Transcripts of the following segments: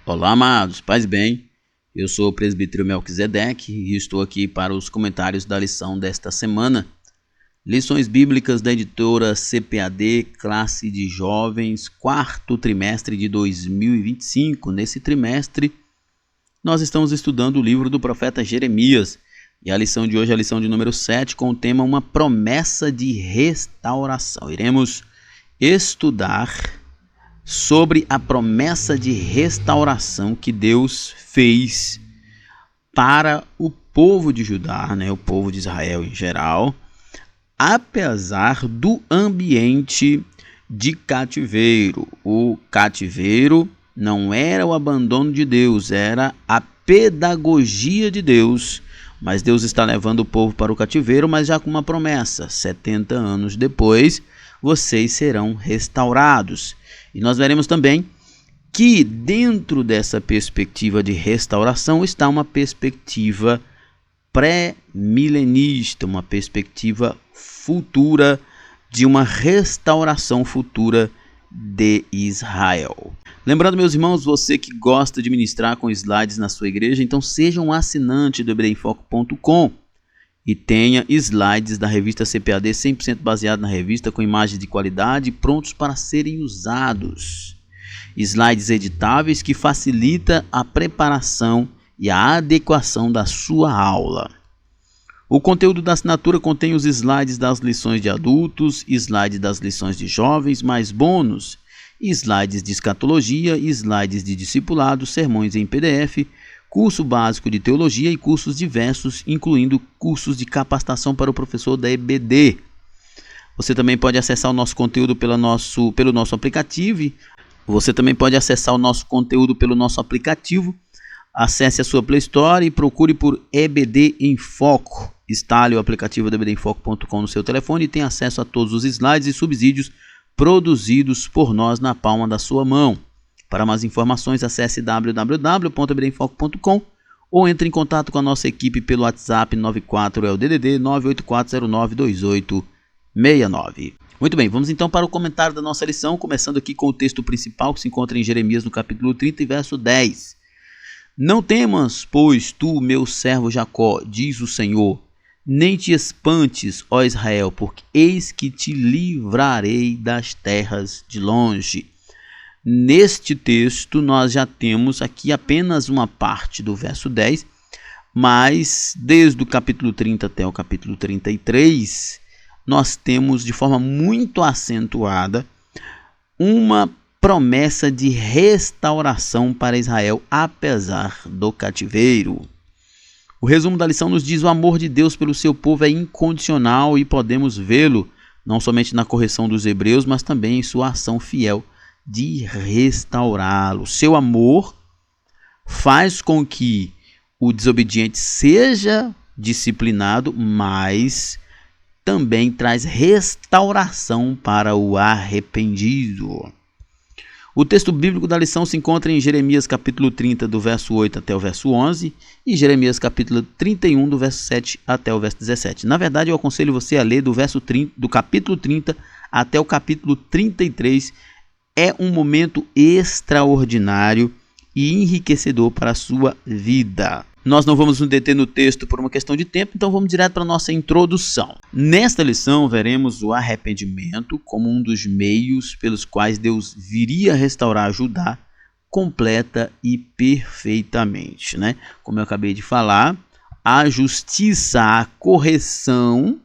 Olá, amados, paz e bem. Eu sou o presbítero Melquisedeque e estou aqui para os comentários da lição desta semana. Lições bíblicas da editora CPAD, classe de jovens, quarto trimestre de 2025. Nesse trimestre, nós estamos estudando o livro do profeta Jeremias. E a lição de hoje é a lição de número 7, com o tema Uma Promessa de Restauração. Iremos estudar sobre a promessa de restauração que Deus fez para o povo de Judá, o povo de Israel em geral, apesar do ambiente de cativeiro. O cativeiro não era o abandono de Deus, era a pedagogia de Deus. Mas Deus está levando o povo para o cativeiro, mas já com uma promessa: 70 anos depois, vocês serão restaurados. E nós veremos também que dentro dessa perspectiva de restauração está uma perspectiva pré-milenista, uma perspectiva futura de uma restauração futura de Israel. Lembrando, meus irmãos, você que gosta de ministrar com slides na sua igreja, então seja um assinante do ebreemfoco.com e tenha slides da revista CPAD 100% baseado na revista, com imagens de qualidade prontos para serem usados. Slides editáveis que facilitam a preparação e a adequação da sua aula. O conteúdo da assinatura contém os slides das lições de adultos, slides das lições de jovens, mais bônus, slides de escatologia, slides de discipulado, sermões em PDF, curso básico de teologia e cursos diversos, incluindo cursos de capacitação para o professor da EBD. Você também pode acessar o nosso conteúdo pelo nosso aplicativo. Acesse a sua Play Store e procure por EBD em Foco. Instale o aplicativo do ebdemfoco.com no seu telefone e tenha acesso a todos os slides e subsídios produzidos por nós na palma da sua mão. Para mais informações, acesse www.ebdemfoco.com ou entre em contato com a nossa equipe pelo WhatsApp 94 é o DDD 984092869. Muito bem, vamos então para o comentário da nossa lição, começando aqui com o texto principal que se encontra em Jeremias no capítulo 30 e verso 10. Não temas, pois tu, meu servo Jacó, diz o Senhor, nem te espantes, ó Israel, porque eis que te livrarei das terras de longe. Neste texto nós já temos aqui apenas uma parte do verso 10, mas desde o capítulo 30 até o capítulo 33, nós temos de forma muito acentuada uma promessa de restauração para Israel, apesar do cativeiro. O resumo da lição nos diz: o amor de Deus pelo seu povo é incondicional e podemos vê-lo não somente na correção dos hebreus, mas também em sua ação fiel de restaurá-lo. Seu amor faz com que o desobediente seja disciplinado, mas também traz restauração para o arrependido. O texto bíblico da lição se encontra em Jeremias capítulo 30, do verso 8 até o verso 11, e Jeremias capítulo 31, do verso 7 até o verso 17. Na verdade, eu aconselho você a ler do capítulo 30 até o capítulo 33. É um momento extraordinário e enriquecedor para a sua vida. Nós não vamos nos deter no texto por uma questão de tempo, então vamos direto para a nossa introdução. Nesta lição, veremos o arrependimento como um dos meios pelos quais Deus viria restaurar Judá completa e perfeitamente. Como eu acabei de falar, a justiça, a correção,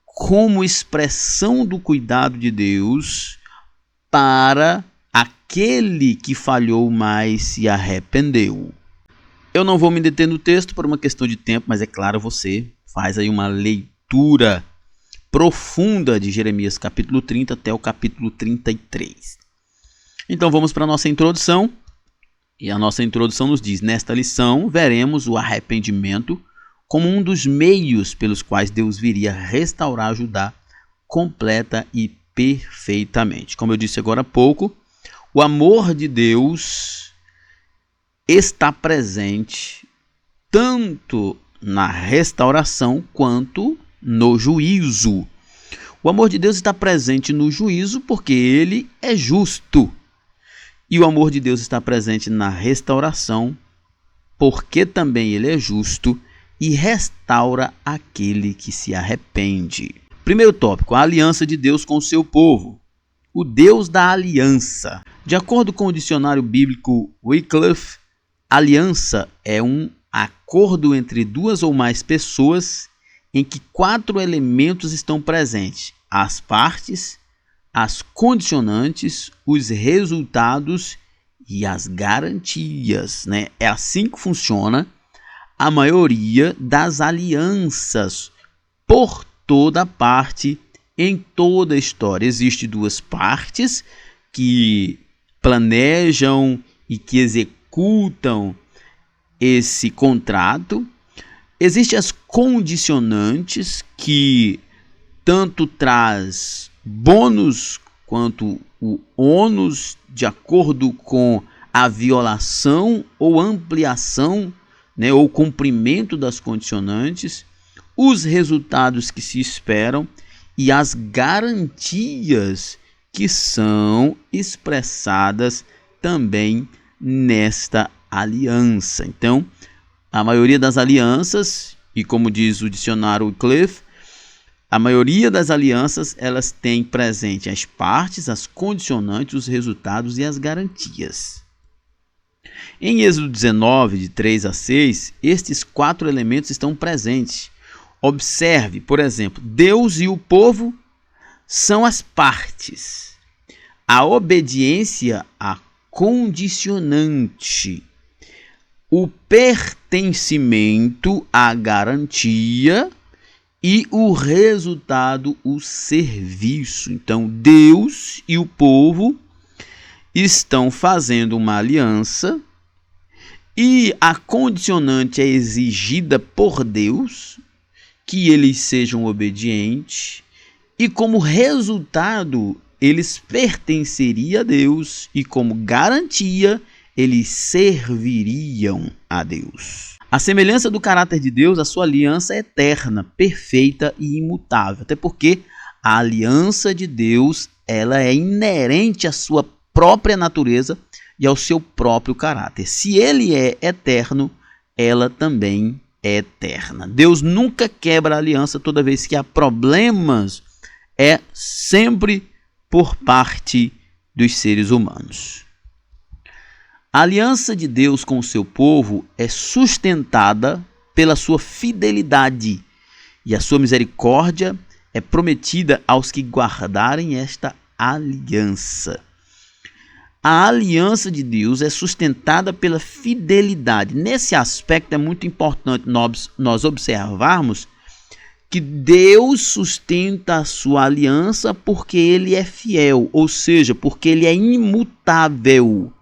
como expressão do cuidado de Deus para aquele que falhou, mas se arrependeu. Eu não vou me deter no texto por uma questão de tempo, mas é claro, você faz aí uma leitura profunda de Jeremias capítulo 30 até o capítulo 33. Então vamos para a nossa introdução. E a nossa introdução nos diz: nesta lição veremos o arrependimento como um dos meios pelos quais Deus viria restaurar Judá completa e perfeitamente. Como eu disse agora há pouco, o amor de Deus está presente tanto na restauração quanto no juízo. O amor de Deus está presente no juízo porque ele é justo. E o amor de Deus está presente na restauração, porque também ele é justo e restaura aquele que se arrepende. Primeiro tópico, a aliança de Deus com o seu povo. O Deus da aliança. De acordo com o dicionário bíblico Wycliffe, aliança é um acordo entre duas ou mais pessoas em que 4 elementos estão presentes: as partes, as condicionantes, os resultados e as garantias, né? É assim que funciona a maioria das alianças por toda parte, em toda a história. Existem 2 partes que planejam e que executam esse contrato. Existem as condicionantes, que tanto traz bônus quanto o ônus de acordo com a violação ou ampliação, né, ou cumprimento das condicionantes, os resultados que se esperam e as garantias que são expressadas também nesta aliança. Então, a maioria das alianças, e como diz o dicionário Wycliffe, a maioria das alianças, elas têm presente as partes, as condicionantes, os resultados e as garantias. Em Êxodo 19, de 3 a 6, estes 4 elementos estão presentes. Observe, por exemplo, Deus e o povo são as partes. A obediência, a condicionante. O pertencimento, a garantia, e o resultado, o serviço. Então, Deus e o povo estão fazendo uma aliança e a condicionante é exigida por Deus, que eles sejam obedientes, e como resultado, eles pertenceriam a Deus, e como garantia, eles serviriam a Deus. A semelhança do caráter de Deus, a sua aliança é eterna, perfeita e imutável. Até porque a aliança de Deus, ela é inerente à sua própria natureza e ao seu próprio caráter. Se ele é eterno, ela também é eterna. Deus nunca quebra a aliança. Toda vez que há problemas, é sempre por parte dos seres humanos. A aliança de Deus com o seu povo é sustentada pela sua fidelidade, e a sua misericórdia é prometida aos que guardarem esta aliança. A aliança de Deus é sustentada pela fidelidade. Nesse aspecto é muito importante nós observarmos que Deus sustenta a sua aliança porque ele é fiel, ou seja, porque ele é imutável.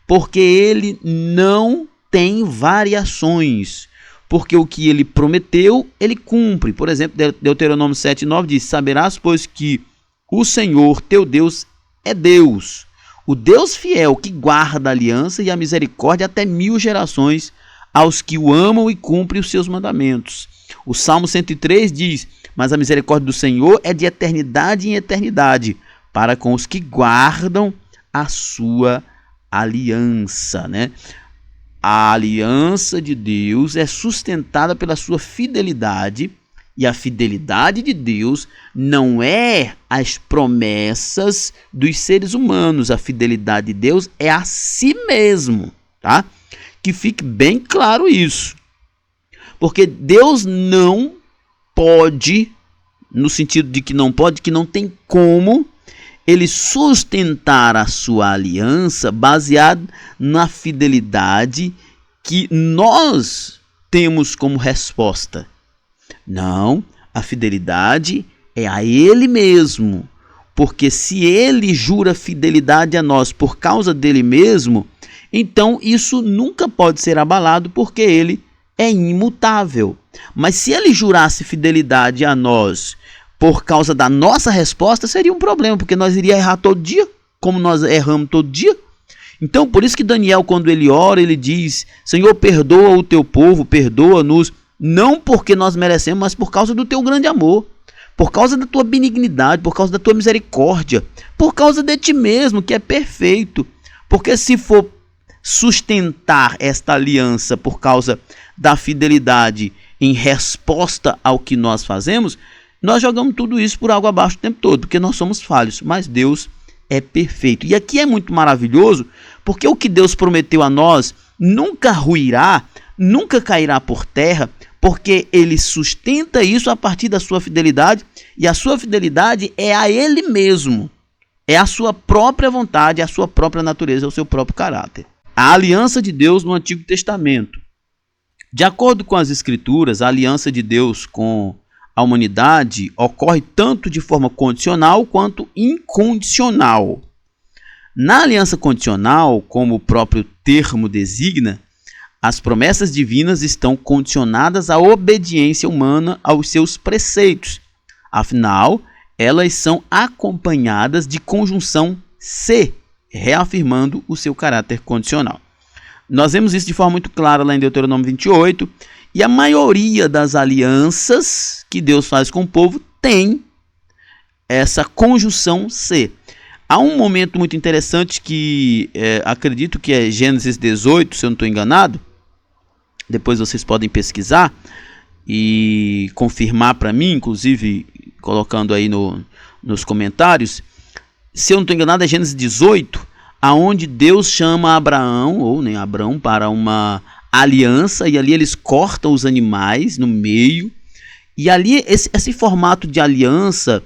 Porque ele não tem variações, porque o que ele prometeu, ele cumpre. Por exemplo, Deuteronômio 7,9 diz: saberás, pois, que o Senhor, teu Deus, é Deus, o Deus fiel, que guarda a aliança e a misericórdia até 1000 gerações aos que o amam e cumprem os seus mandamentos. O Salmo 103 diz: mas a misericórdia do Senhor é de eternidade em eternidade, para com os que guardam a sua aliança, né? A aliança de Deus é sustentada pela sua fidelidade, e a fidelidade de Deus não é as promessas dos seres humanos. A fidelidade de Deus é a si mesmo, tá? Que fique bem claro isso. Porque Deus não pode, no sentido de que não pode, que não tem como ele sustentar a sua aliança baseado na fidelidade que nós temos como resposta. Não, a fidelidade é a ele mesmo. Porque se ele jura fidelidade a nós por causa dele mesmo, então isso nunca pode ser abalado, porque ele é imutável. Mas se ele jurasse fidelidade a nós por causa da nossa resposta, seria um problema, porque nós iríamos errar todo dia, como nós erramos todo dia. Então, por isso que Daniel, quando ele ora, ele diz: Senhor, perdoa o teu povo, perdoa-nos, não porque nós merecemos, mas por causa do teu grande amor, por causa da tua benignidade, por causa da tua misericórdia, por causa de ti mesmo, que é perfeito. Porque se for sustentar esta aliança por causa da fidelidade em resposta ao que nós fazemos, nós jogamos tudo isso por água abaixo o tempo todo, porque nós somos falhos, mas Deus é perfeito. E aqui é muito maravilhoso, porque o que Deus prometeu a nós nunca ruirá, nunca cairá por terra, porque Ele sustenta isso a partir da sua fidelidade, e a sua fidelidade é a Ele mesmo, é a sua própria vontade, a sua própria natureza, é o seu próprio caráter. A aliança de Deus no Antigo Testamento. De acordo com as Escrituras, a aliança de Deus com a humanidade ocorre tanto de forma condicional quanto incondicional. Na aliança condicional, como o próprio termo designa, as promessas divinas estão condicionadas à obediência humana aos seus preceitos. Afinal, elas são acompanhadas de conjunção se, reafirmando o seu caráter condicional. Nós vemos isso de forma muito clara lá em Deuteronômio 28, e a maioria das alianças que Deus faz com o povo tem essa conjunção se. Há um momento muito interessante que acredito que é Gênesis 18, se eu não estou enganado. Depois vocês podem pesquisar e confirmar para mim, inclusive colocando aí nos comentários. Se eu não estou enganado, é Gênesis 18, aonde Deus chama Abraão, ou nem Abraão, para uma aliança, e ali eles cortam os animais no meio. E ali esse formato de aliança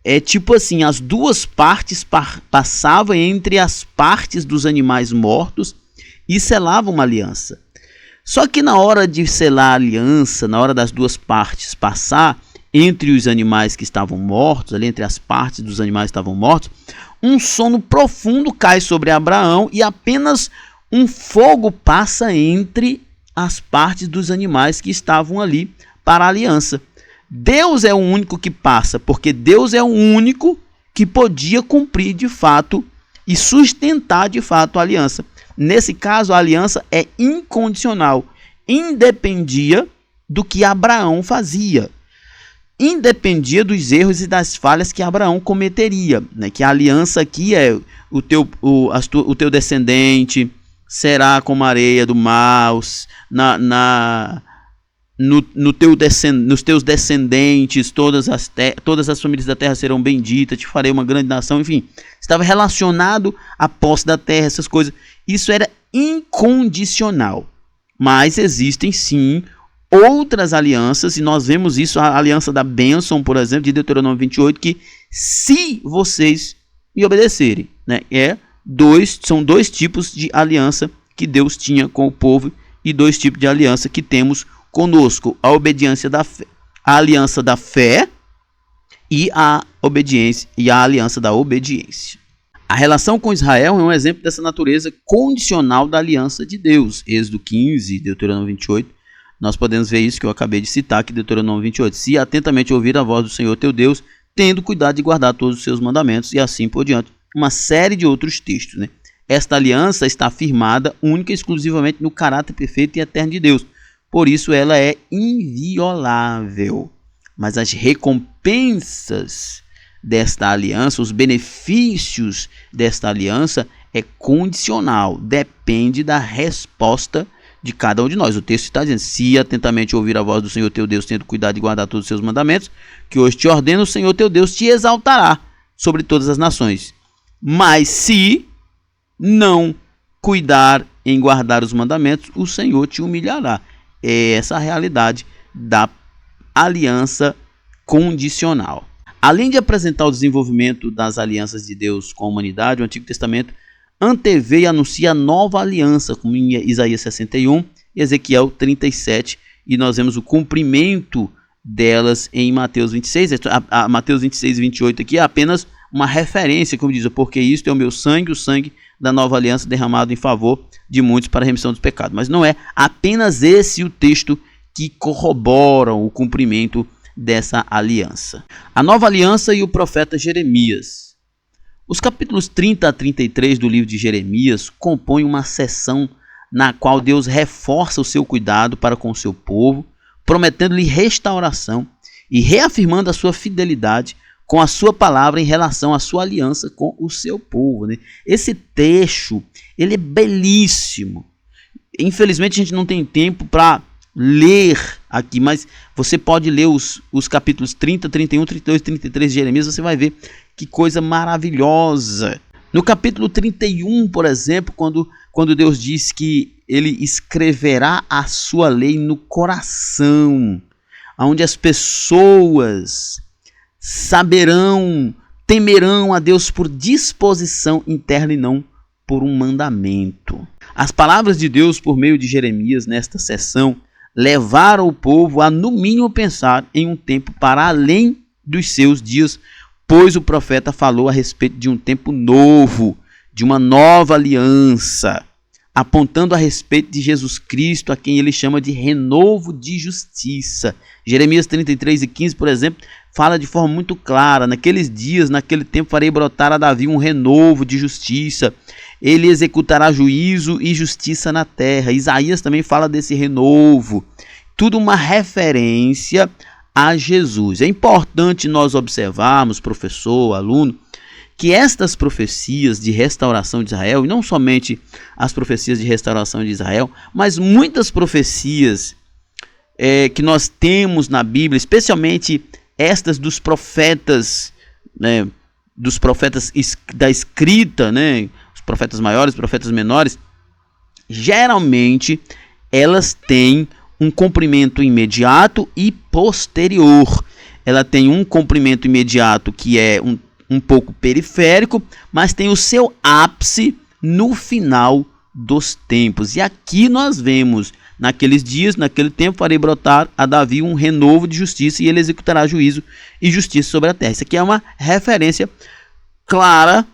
é tipo assim, as duas partes passavam entre as partes dos animais mortos e selavam uma aliança. Só que na hora de selar a aliança, na hora das duas partes passar entre os animais que estavam mortos, ali entre as partes dos animais que estavam mortos, um sono profundo cai sobre Abraão e apenas um fogo passa entre as partes dos animais que estavam ali para a aliança. Deus é o único que passa, porque Deus é o único que podia cumprir de fato e sustentar de fato a aliança. Nesse caso, a aliança é incondicional, independia do que Abraão fazia, independia dos erros e das falhas que Abraão cometeria, né? Que a aliança aqui é o teu descendente será como a areia do mar, nos teus descendentes, todas as famílias da terra serão benditas, te farei uma grande nação, enfim, estava relacionado à posse da terra, essas coisas. Isso era incondicional, mas existem sim outras alianças, e nós vemos isso, a aliança da bênção, por exemplo, de Deuteronômio 28, que se vocês me obedecerem, né, são dois tipos de aliança que Deus tinha com o povo e dois tipos de aliança que temos conosco: a obediência da fé, a aliança da fé e a obediência e a aliança da obediência. A relação com Israel é um exemplo dessa natureza condicional da aliança de Deus. Êxodo 15, Deuteronômio 28, nós podemos ver isso que eu acabei de citar aqui, Deuteronômio 28. Se atentamente ouvir a voz do Senhor teu Deus, tendo cuidado de guardar todos os seus mandamentos, e assim por diante. Uma série de outros textos, né? Esta aliança está firmada única e exclusivamente no caráter perfeito e eterno de Deus. Por isso ela é inviolável. Mas as recompensas desta aliança, os benefícios desta aliança é condicional, depende da resposta de cada um de nós. O texto está dizendo: se atentamente ouvir a voz do Senhor teu Deus, tendo cuidado de guardar todos os seus mandamentos, que hoje te ordeno, o Senhor teu Deus te exaltará sobre todas as nações. Mas se não cuidar em guardar os mandamentos, o Senhor te humilhará. É essa a realidade da aliança condicional. Além de apresentar o desenvolvimento das alianças de Deus com a humanidade, o Antigo Testamento antevê e anuncia a nova aliança, como em Isaías 61 e Ezequiel 37, e nós vemos o cumprimento delas em Mateus 26. Mateus 26 e 28 aqui é apenas uma referência, como diz, porque isto é o meu sangue, o sangue da nova aliança derramado em favor de muitos para a remissão dos pecados. Mas não é apenas esse o texto que corrobora o cumprimento dessa aliança. A nova aliança e o profeta Jeremias. Os capítulos 30 a 33 do livro de Jeremias compõem uma seção na qual Deus reforça o seu cuidado para com o seu povo, prometendo-lhe restauração e reafirmando a sua fidelidade com a sua palavra em relação à sua aliança com o seu povo, né? Esse trecho, ele é belíssimo. Infelizmente a gente não tem tempo para ler aqui, mas você pode ler os capítulos 30, 31, 32, 33 de Jeremias, você vai ver que coisa maravilhosa. No capítulo 31, por exemplo, quando Deus diz que ele escreverá a sua lei no coração, onde as pessoas temerão a Deus por disposição interna e não por um mandamento. As palavras de Deus por meio de Jeremias nesta sessão levaram o povo a no mínimo pensar em um tempo para além dos seus dias, pois o profeta falou a respeito de um tempo novo, de uma nova aliança, apontando a respeito de Jesus Cristo, a quem ele chama de renovo de justiça. Jeremias 33:15, por exemplo, fala de forma muito clara: naqueles dias, naquele tempo, farei brotar a Davi um renovo de justiça. Ele executará juízo e justiça na terra. Isaías também fala desse renovo. Tudo uma referência a Jesus. É importante nós observarmos, professor, aluno, que estas profecias de restauração de Israel, e não somente as profecias de restauração de Israel, mas muitas profecias que nós temos na Bíblia, especialmente estas dos profetas, né, dos profetas da escrita, né, os profetas maiores, profetas menores, geralmente elas têm um cumprimento imediato e posterior. Ela tem um cumprimento imediato que é um pouco periférico, mas tem o seu ápice no final dos tempos. E aqui nós vemos: naqueles dias, naquele tempo, farei brotar a Davi um renovo de justiça, e ele executará juízo e justiça sobre a terra. Isso aqui é uma referência clara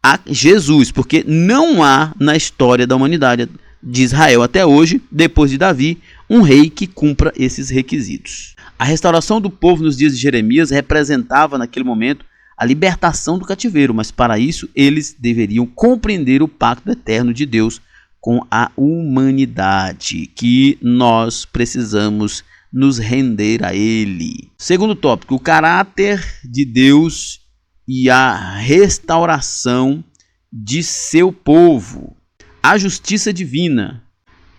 a Jesus, porque não há na história da humanidade de Israel até hoje, depois de Davi, um rei que cumpra esses requisitos. A restauração do povo nos dias de Jeremias representava naquele momento a libertação do cativeiro, mas para isso eles deveriam compreender o pacto eterno de Deus com a humanidade, que nós precisamos nos render a ele. Segundo tópico, o caráter de Deus e a restauração de seu povo. A justiça divina.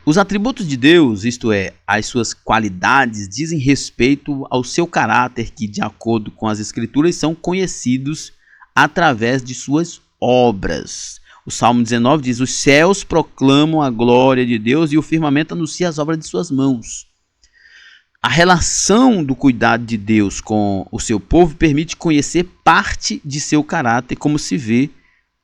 Os atributos de Deus, isto é, as suas qualidades, dizem respeito ao seu caráter, que, de acordo com as Escrituras, são conhecidos através de suas obras. O Salmo 19 diz: os céus proclamam a glória de Deus e o firmamento anuncia as obras de suas mãos. A relação do cuidado de Deus com o seu povo permite conhecer parte de seu caráter, como se vê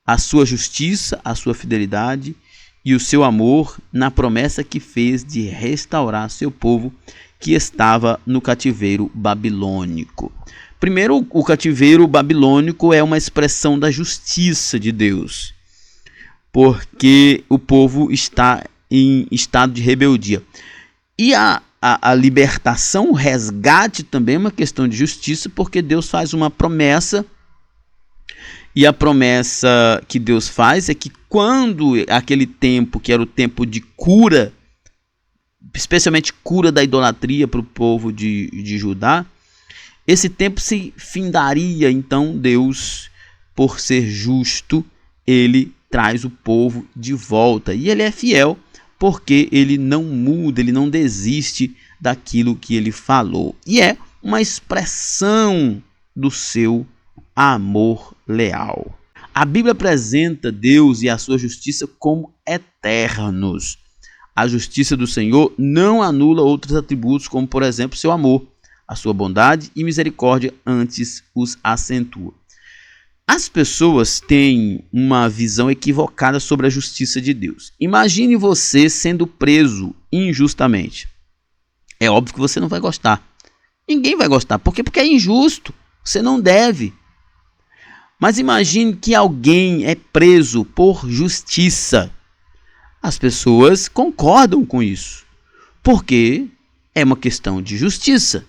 a sua justiça, a sua fidelidade e o seu amor na promessa que fez de restaurar seu povo que estava no cativeiro babilônico. Primeiro, o cativeiro babilônico é uma expressão da justiça de Deus, porque o povo está em estado de rebeldia. E a libertação, o resgate também é uma questão de justiça, porque Deus faz uma promessa, e a promessa que Deus faz é que quando aquele tempo, que era o tempo de cura, especialmente cura da idolatria para o povo de Judá, esse tempo se findaria. Então Deus, por ser justo, ele traz o povo de volta. E ele é fiel, porque ele não muda, ele não desiste daquilo que ele falou. E é uma expressão do seu amor leal. A Bíblia apresenta Deus e a sua justiça como eternos. A justiça do Senhor não anula outros atributos, como, por exemplo, seu amor, a sua bondade e misericórdia, antes os acentua. As pessoas têm uma visão equivocada sobre a justiça de Deus. Imagine você sendo preso injustamente. É óbvio que você não vai gostar. Ninguém vai gostar. Por quê? Porque é injusto. Você não deve. Mas imagine que alguém é preso por justiça. As pessoas concordam com isso, porque é uma questão de justiça.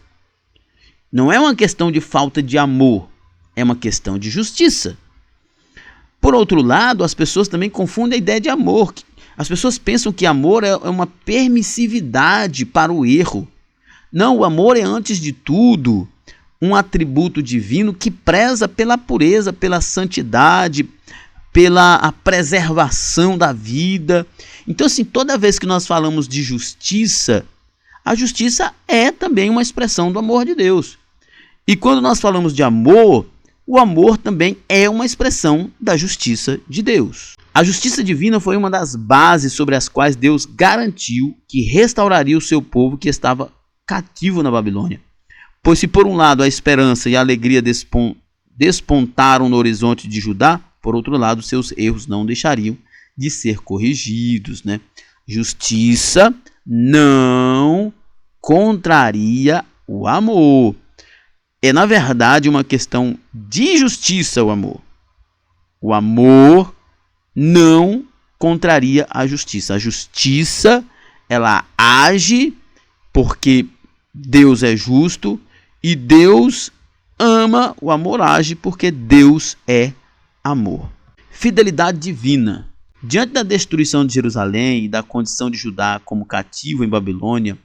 Não é uma questão de falta de amor, é uma questão de justiça. Por outro lado, as pessoas também confundem a ideia de amor. As pessoas pensam que amor é uma permissividade para o erro. Não, o amor é, antes de tudo, um atributo divino que preza pela pureza, pela santidade, pela preservação da vida. Então, assim, toda vez que nós falamos de justiça, a justiça é também uma expressão do amor de Deus. E quando nós falamos de amor, o amor também é uma expressão da justiça de Deus. A justiça divina foi uma das bases sobre as quais Deus garantiu que restauraria o seu povo que estava cativo na Babilônia. Pois se por um lado a esperança e a alegria despontaram no horizonte de Judá, por outro lado seus erros não deixariam de ser corrigidos, né? Justiça não contraria o amor. É, na verdade, uma questão de justiça o amor. O amor não contraria a justiça. A justiça, ela age porque Deus é justo e Deus ama. O amor age porque Deus é amor. Fidelidade divina. Diante da destruição de Jerusalém e da condição de Judá como cativo em Babilônia,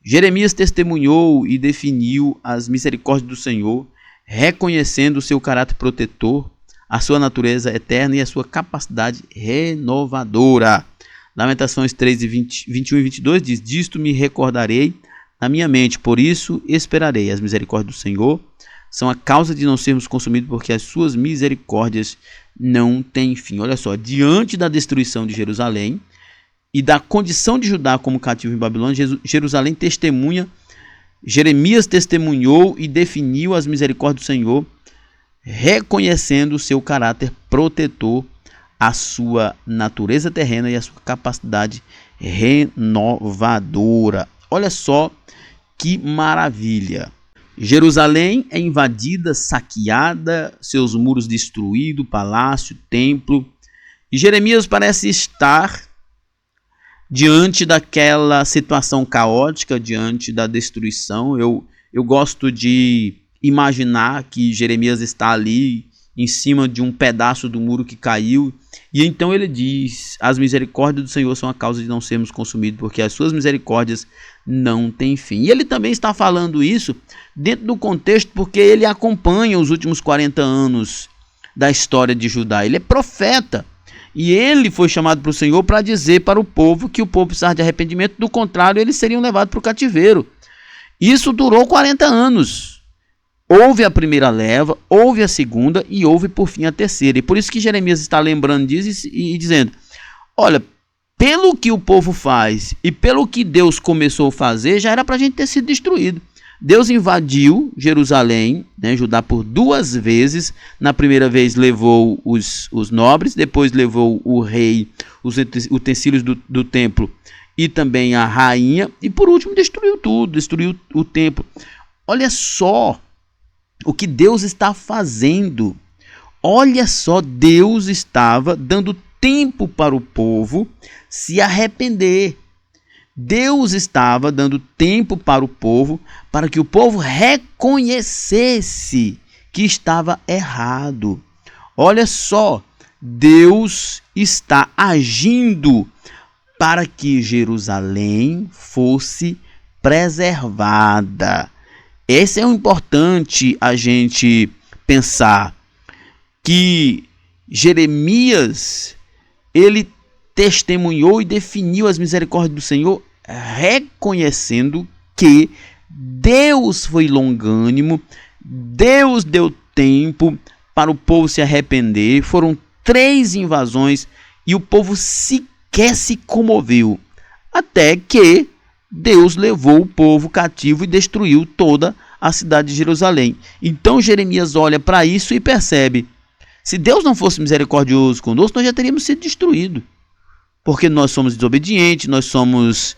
Jeremias testemunhou e definiu as misericórdias do Senhor, reconhecendo o seu caráter protetor, a sua natureza eterna e a sua capacidade renovadora. Lamentações 3, 21 e 22 diz: disto me recordarei na minha mente, por isso esperarei. As misericórdias do Senhor são a causa de não sermos consumidos, porque as suas misericórdias não têm fim. Olha só, diante da destruição de Jerusalém e da condição de Judá como cativo em Babilônia, Jerusalém testemunha, Jeremias testemunhou e definiu as misericórdias do Senhor, reconhecendo o seu caráter protetor, a sua natureza terrena e a sua capacidade renovadora. Olha só que maravilha! Jerusalém é invadida, saqueada, seus muros destruídos, palácio, templo. E Jeremias parece estar diante daquela situação caótica, diante da destruição. Eu gosto de imaginar que Jeremias está ali em cima de um pedaço do muro que caiu. E então ele diz: as misericórdias do Senhor são a causa de não sermos consumidos, porque as suas misericórdias não têm fim. E ele também está falando isso dentro do contexto porque ele acompanha os últimos 40 anos da história de Judá. Ele é profeta. E ele foi chamado para o Senhor para dizer para o povo que o povo precisava de arrependimento, do contrário, eles seriam levados para o cativeiro. Isso durou 40 anos. Houve a primeira leva, houve a segunda e houve por fim a terceira. E por isso que Jeremias está lembrando disso e dizendo: olha, pelo que o povo faz e pelo que Deus começou a fazer, já era para a gente ter sido destruído. Deus invadiu Jerusalém, né, Judá, por 2 vezes. Na primeira vez levou os nobres, depois levou o rei, os utensílios do templo e também a rainha. E por último destruiu tudo, destruiu o templo. Olha só o que Deus está fazendo. Olha só, Deus estava dando tempo para o povo se arrepender. Deus estava dando tempo para o povo, para que o povo reconhecesse que estava errado. Olha só, Deus está agindo para que Jerusalém fosse preservada. Esse é o importante a gente pensar, que Jeremias, ele testemunhou e definiu as misericórdias do Senhor, reconhecendo que Deus foi longânimo, Deus deu tempo para o povo se arrepender. Foram 3 invasões e o povo sequer se comoveu, até que Deus levou o povo cativo e destruiu toda a cidade de Jerusalém. Então Jeremias olha para isso e percebe: se Deus não fosse misericordioso conosco, nós já teríamos sido destruídos. Porque nós somos desobedientes, nós somos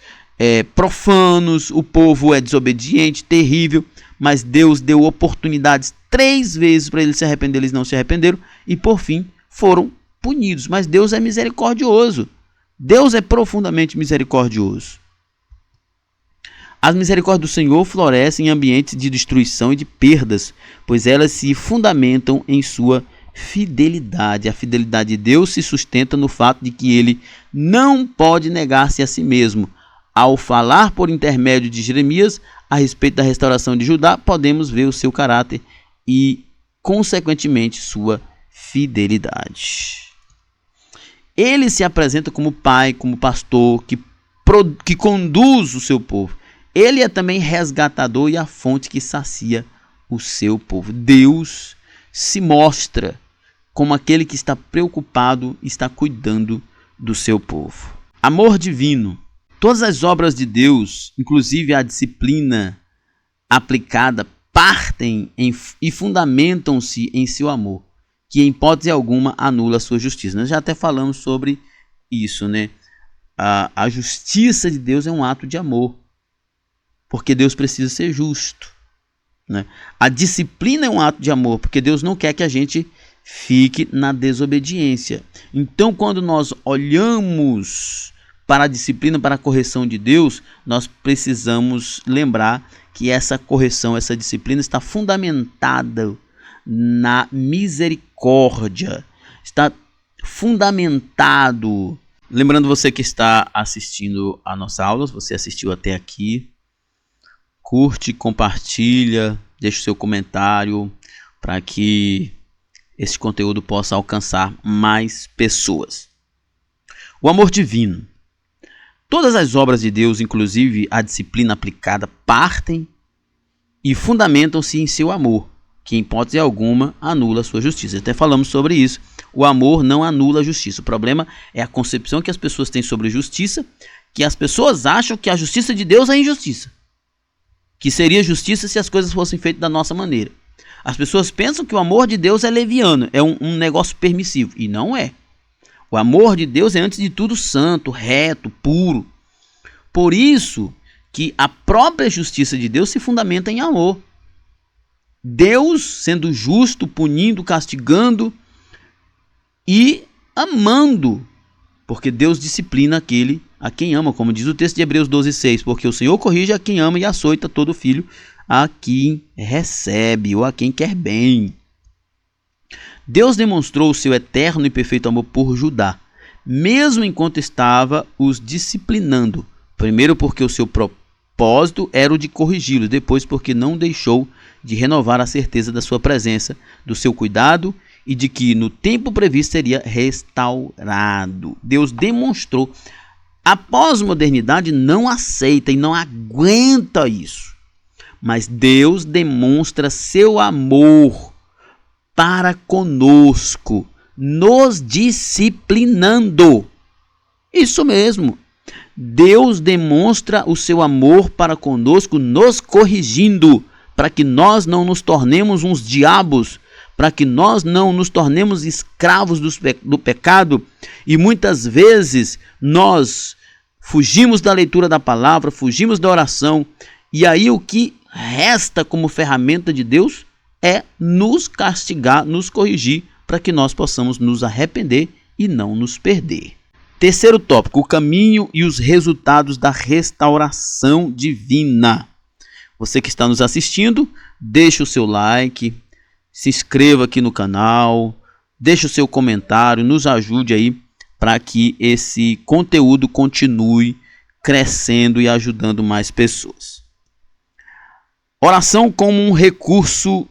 profanos, o povo é desobediente, terrível. Mas Deus deu oportunidades 3 vezes para eles se arrepender, eles não se arrependeram e por fim foram punidos. Mas Deus é misericordioso, Deus é profundamente misericordioso. As misericórdias do Senhor florescem em ambientes de destruição e de perdas, pois elas se fundamentam em sua fidelidade. A fidelidade de Deus se sustenta no fato de que ele não pode negar-se a si mesmo. Ao falar por intermédio de Jeremias, a respeito da restauração de Judá, podemos ver o seu caráter e, consequentemente, sua fidelidade. Ele se apresenta como pai, como pastor, que conduz o seu povo. Ele é também resgatador e a fonte que sacia o seu povo. Deus se mostra como aquele que está preocupado e está cuidando do seu povo. Amor divino. Todas as obras de Deus, inclusive a disciplina aplicada, partem e fundamentam-se em seu amor, que em hipótese alguma anula a sua justiça. Nós já até falamos sobre isso, né? A justiça de Deus é um ato de amor, porque Deus precisa ser justo, né? A disciplina é um ato de amor, porque Deus não quer que a gente fique na desobediência. Então, quando nós olhamos para a disciplina, para a correção de Deus, nós precisamos lembrar que essa correção, essa disciplina está fundamentada na misericórdia, está fundamentado. Lembrando você que está assistindo a nossa aula, se você assistiu até aqui, curte, compartilha, deixe o seu comentário para que esse conteúdo possa alcançar mais pessoas. O amor divino. Todas as obras de Deus, inclusive a disciplina aplicada, partem e fundamentam-se em seu amor, que em hipótese alguma anula a sua justiça. Até falamos sobre isso. O amor não anula a justiça. O problema é a concepção que as pessoas têm sobre justiça, que as pessoas acham que a justiça de Deus é injustiça, que seria justiça se as coisas fossem feitas da nossa maneira. As pessoas pensam que o amor de Deus é leviano, é um negócio permissivo, e não é. O amor de Deus é, antes de tudo, santo, reto, puro. Por isso que a própria justiça de Deus se fundamenta em amor. Deus sendo justo, punindo, castigando e amando, porque Deus disciplina aquele a quem ama, como diz o texto de Hebreus 12:6, porque o Senhor corrige a quem ama e açoita todo filho a quem recebe ou a quem quer bem. Deus demonstrou o seu eterno e perfeito amor por Judá, mesmo enquanto estava os disciplinando. Primeiro porque o seu propósito era o de corrigi-los, depois porque não deixou de renovar a certeza da sua presença, do seu cuidado e de que no tempo previsto seria restaurado. Deus demonstrou. A pós-modernidade não aceita e não aguenta isso, mas Deus demonstra seu amor para conosco, nos disciplinando. Isso mesmo. Deus demonstra o seu amor para conosco, nos corrigindo, para que nós não nos tornemos uns diabos, para que nós não nos tornemos escravos do pecado. E muitas vezes nós fugimos da leitura da palavra, fugimos da oração, e aí o que resta como ferramenta de Deus é nos castigar, nos corrigir, para que nós possamos nos arrepender e não nos perder. Terceiro tópico, o caminho e os resultados da restauração divina. Você que está nos assistindo, deixe o seu like, se inscreva aqui no canal, deixe o seu comentário, nos ajude aí para que esse conteúdo continue crescendo e ajudando mais pessoas. Oração como um recurso.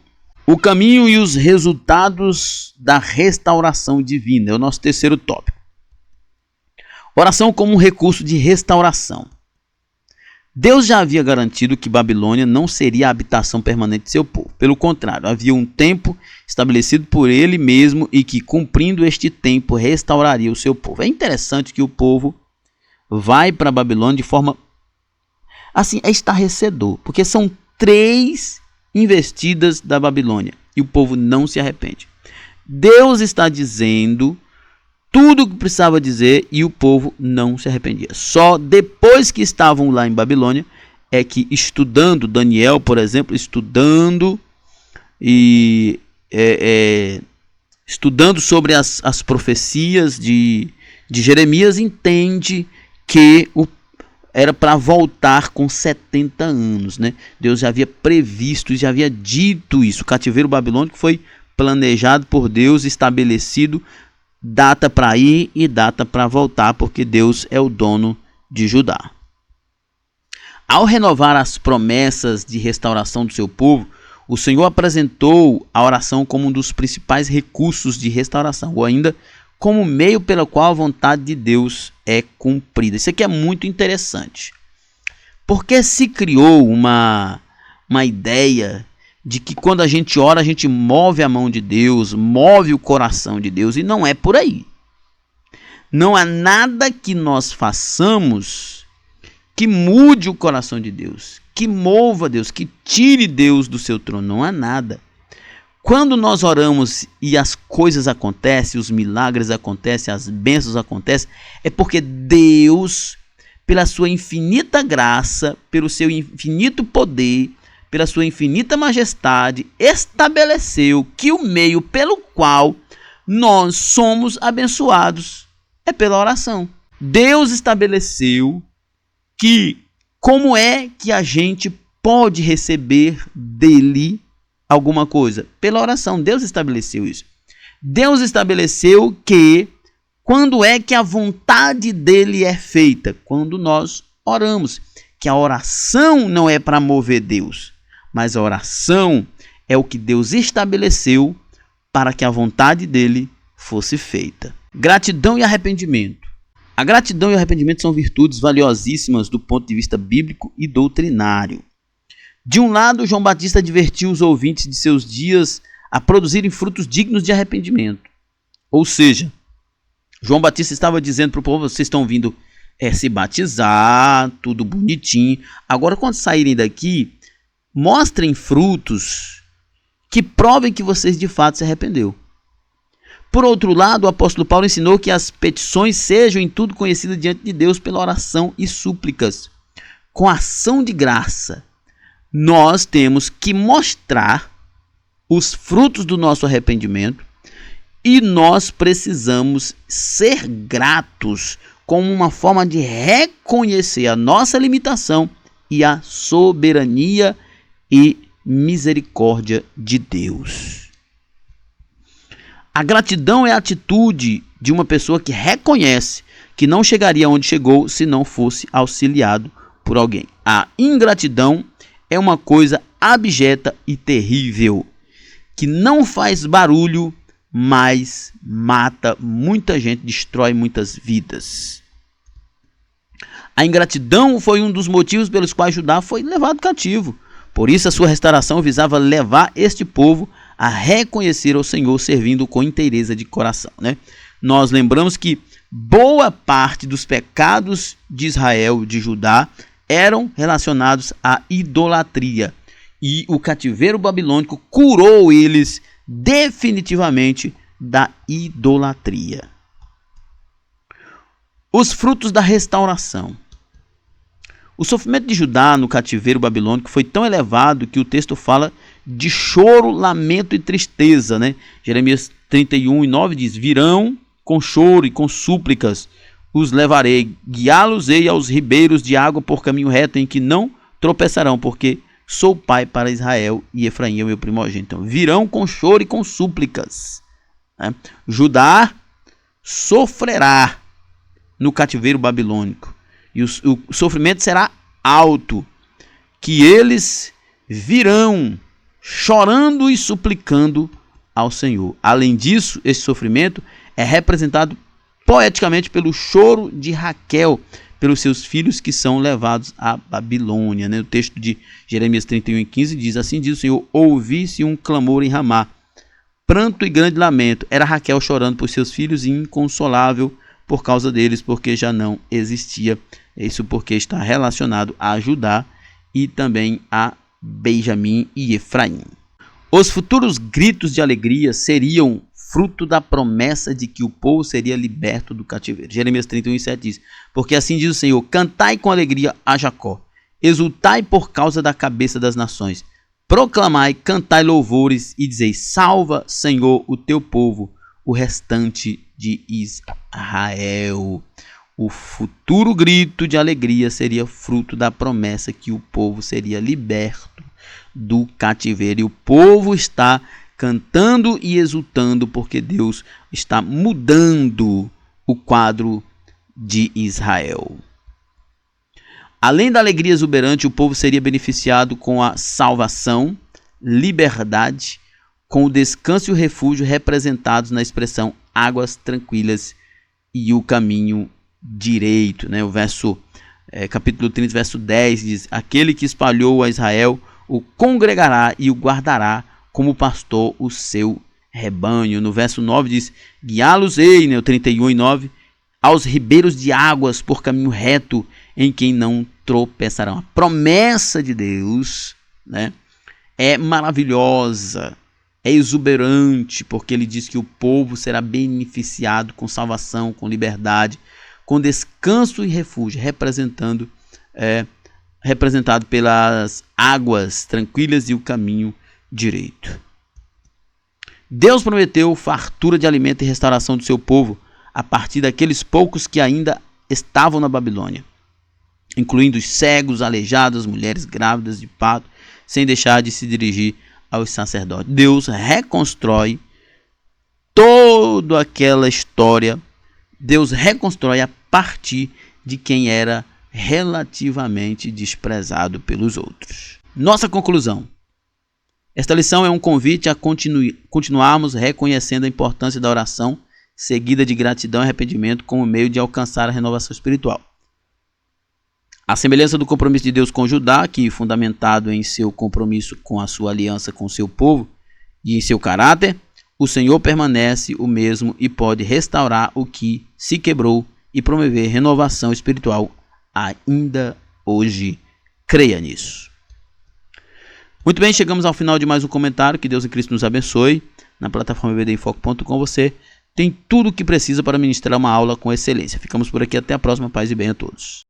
O caminho e os resultados da restauração divina é o nosso terceiro tópico. Oração como um recurso de restauração. Deus já havia garantido que Babilônia não seria a habitação permanente de seu povo. Pelo contrário, havia um tempo estabelecido por ele mesmo e que, cumprindo este tempo, restauraria o seu povo. É interessante que o povo vai para a Babilônia de forma assim, é estarrecedor, porque são 3 investidas da Babilônia e o povo não se arrepende. Deus está dizendo tudo o que precisava dizer e o povo não se arrependia. Só depois que estavam lá em Babilônia é que, estudando, Daniel, por exemplo, estudando sobre as profecias de Jeremias, entende que era para voltar com 70 anos, né? Deus já havia previsto, já havia dito isso. O cativeiro babilônico foi planejado por Deus, estabelecido, data para ir e data para voltar, porque Deus é o dono de Judá. Ao renovar as promessas de restauração do seu povo, o Senhor apresentou a oração como um dos principais recursos de restauração, ou ainda como meio pelo qual a vontade de Deus é cumprida. Isso aqui é muito interessante, porque se criou uma ideia de que quando a gente ora, a gente move a mão de Deus, move o coração de Deus, e não é por aí. Não há nada que nós façamos que mude o coração de Deus, que mova Deus, que tire Deus do seu trono. Não há nada. Quando nós oramos e as coisas acontecem, os milagres acontecem, as bênçãos acontecem, é porque Deus, pela sua infinita graça, pelo seu infinito poder, pela sua infinita majestade, estabeleceu que o meio pelo qual nós somos abençoados é pela oração. Deus estabeleceu que como é que a gente pode receber dele alguma coisa? Pela oração. Deus estabeleceu isso. Deus estabeleceu que quando é que a vontade dele é feita? Quando nós oramos. Que a oração não é para mover Deus, mas a oração é o que Deus estabeleceu para que a vontade dele fosse feita. Gratidão e arrependimento. A gratidão e o arrependimento são virtudes valiosíssimas do ponto de vista bíblico e doutrinário. De um lado, João Batista advertiu os ouvintes de seus dias a produzirem frutos dignos de arrependimento. Ou seja, João Batista estava dizendo para o povo: vocês estão vindo se batizar, tudo bonitinho. Agora, quando saírem daqui, mostrem frutos que provem que vocês de fato se arrependeu. Por outro lado, o apóstolo Paulo ensinou que as petições sejam em tudo conhecidas diante de Deus pela oração e súplicas, com ação de graça. Nós temos que mostrar os frutos do nosso arrependimento e nós precisamos ser gratos como uma forma de reconhecer a nossa limitação e a soberania e misericórdia de Deus. A gratidão é a atitude de uma pessoa que reconhece que não chegaria onde chegou se não fosse auxiliado por alguém. A ingratidão é uma coisa abjeta e terrível, que não faz barulho, mas mata muita gente, destrói muitas vidas. A ingratidão foi um dos motivos pelos quais Judá foi levado cativo. Por isso a sua restauração visava levar este povo a reconhecer ao Senhor, servindo com inteireza de coração, né? Nós lembramos que boa parte dos pecados de Israel, de Judá, eram relacionados à idolatria. E o cativeiro babilônico curou eles definitivamente da idolatria. Os frutos da restauração. O sofrimento de Judá no cativeiro babilônico foi tão elevado que o texto fala de choro, lamento e tristeza, né? Jeremias 31:9 diz: virão com choro e com súplicas, os levarei, guiá-los-ei aos ribeiros de água por caminho reto, em que não tropeçarão, porque sou pai para Israel e Efraim é o meu primogênito. Então, virão com choro e com súplicas, né? Judá sofrerá no cativeiro babilônico. E o sofrimento será alto, que eles virão chorando e suplicando ao Senhor. Além disso, esse sofrimento é representado poeticamente pelo choro de Raquel, pelos seus filhos que são levados à Babilônia, né? O texto de Jeremias 31:15 diz: assim diz o Senhor, ouvi-se um clamor em Ramá, pranto e grande lamento. Era Raquel chorando por seus filhos e inconsolável por causa deles, porque já não existia. Isso porque está relacionado a Judá e também a Benjamim e Efraim. Os futuros gritos de alegria seriam fruto da promessa de que o povo seria liberto do cativeiro. Jeremias 31:7 diz: porque assim diz o Senhor, cantai com alegria a Jacó, exultai por causa da cabeça das nações, proclamai, cantai louvores e dizei: salva, Senhor, o teu povo, o restante de Israel. O futuro grito de alegria seria fruto da promessa que o povo seria liberto do cativeiro. E o povo está cantando e exultando porque Deus está mudando o quadro de Israel. Além da alegria exuberante, o povo seria beneficiado com a salvação, liberdade, com o descanso e o refúgio representados na expressão águas tranquilas e o caminho direito. Né? O capítulo 30, verso 10 diz: aquele que espalhou a Israel o congregará e o guardará como pastor o seu rebanho. No verso 9 diz: guiá-los-ei, né? O 31:9, aos ribeiros de águas por caminho reto, em quem não tropeçarão. A promessa de Deus, né, é maravilhosa, é exuberante, porque ele diz que o povo será beneficiado com salvação, com liberdade, com descanso e refúgio, representado pelas águas tranquilas e o caminho direito. Deus prometeu fartura de alimento e restauração do seu povo a partir daqueles poucos que ainda estavam na Babilônia, incluindo os cegos, aleijados, mulheres grávidas de parto, sem deixar de se dirigir aos sacerdotes. Deus reconstrói toda aquela história. Deus reconstrói a partir de quem era relativamente desprezado pelos outros. Nossa conclusão. Esta lição é um convite a continuarmos reconhecendo a importância da oração, seguida de gratidão e arrependimento como meio de alcançar a renovação espiritual. A semelhança do compromisso de Deus com Judá, que fundamentado em seu compromisso com a sua aliança com seu povo e em seu caráter, o Senhor permanece o mesmo e pode restaurar o que se quebrou e promover renovação espiritual ainda hoje. Creia nisso. Muito bem, chegamos ao final de mais um comentário. Que Deus e Cristo nos abençoe. Na plataforma ebdemfoco.com você tem tudo o que precisa para ministrar uma aula com excelência. Ficamos por aqui, até a próxima. Paz e bem a todos.